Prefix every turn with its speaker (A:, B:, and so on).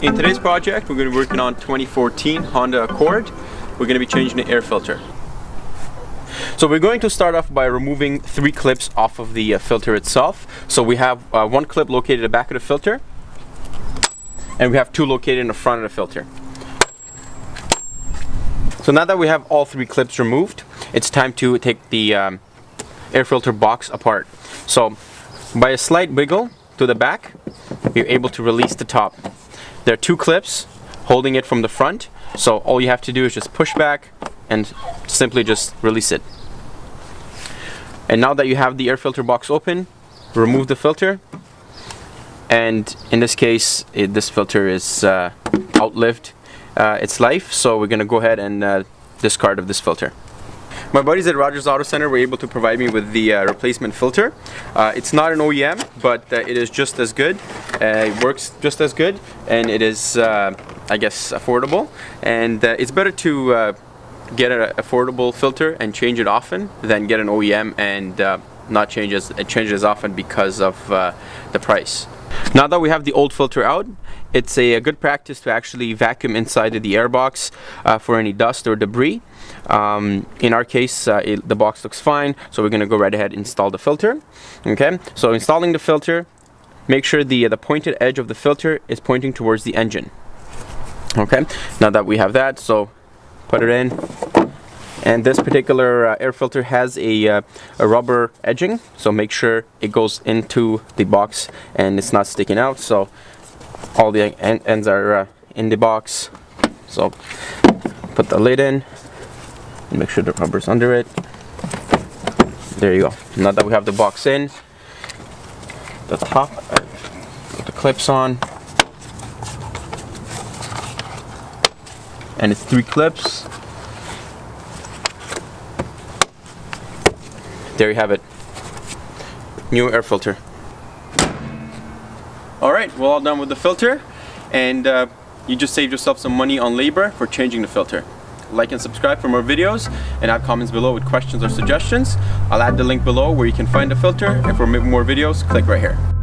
A: In today's project, we're going to be working on 2014 Honda Accord. We're going to be changing the air filter. So we're going to start off by removing 3 clips off of the filter itself. So we have 1 clip located at the back of the filter, and we have 2 located in the front of the filter. So now that we have all 3 clips removed, it's time to take the air filter box apart. So by a slight wiggle to the back, you're able to release the top. There are 2 clips holding it from the front, so all you have to do is just push back and simply just release it. And now that you have the air filter box open, remove the filter, and in this case this filter is outlived its life, so we're gonna go ahead and discard of this filter. My buddies at Rogers Auto Center were able to provide me with the replacement filter. It's not an OEM, but it is just as good. It works just as good, and it is, I guess, affordable. And it's better to get an affordable filter and change it often than get an OEM and not change as often because of the price. Now that we have the old filter out, it's a good practice to actually vacuum inside of the airbox for any dust or debris. In our case, the box looks fine, so we're going to go right ahead and install the filter. Okay, so installing the filter, make sure the pointed edge of the filter is pointing towards the engine. Okay, now that we have that, so put it in. And this particular air filter has a rubber edging, so make sure it goes into the box and it's not sticking out. So all the ends are in the box. So put the lid in and make sure the rubber's under it. There you go. Now that we have the box in, the top, put the clips on, and it's 3 clips. There you have it. New air filter. Alright, we're all done with the filter, and you just saved yourself some money on labor for changing the filter. Like and subscribe for more videos, and add comments below with questions or suggestions. I'll add the link below where you can find the filter, and for more videos, click right here.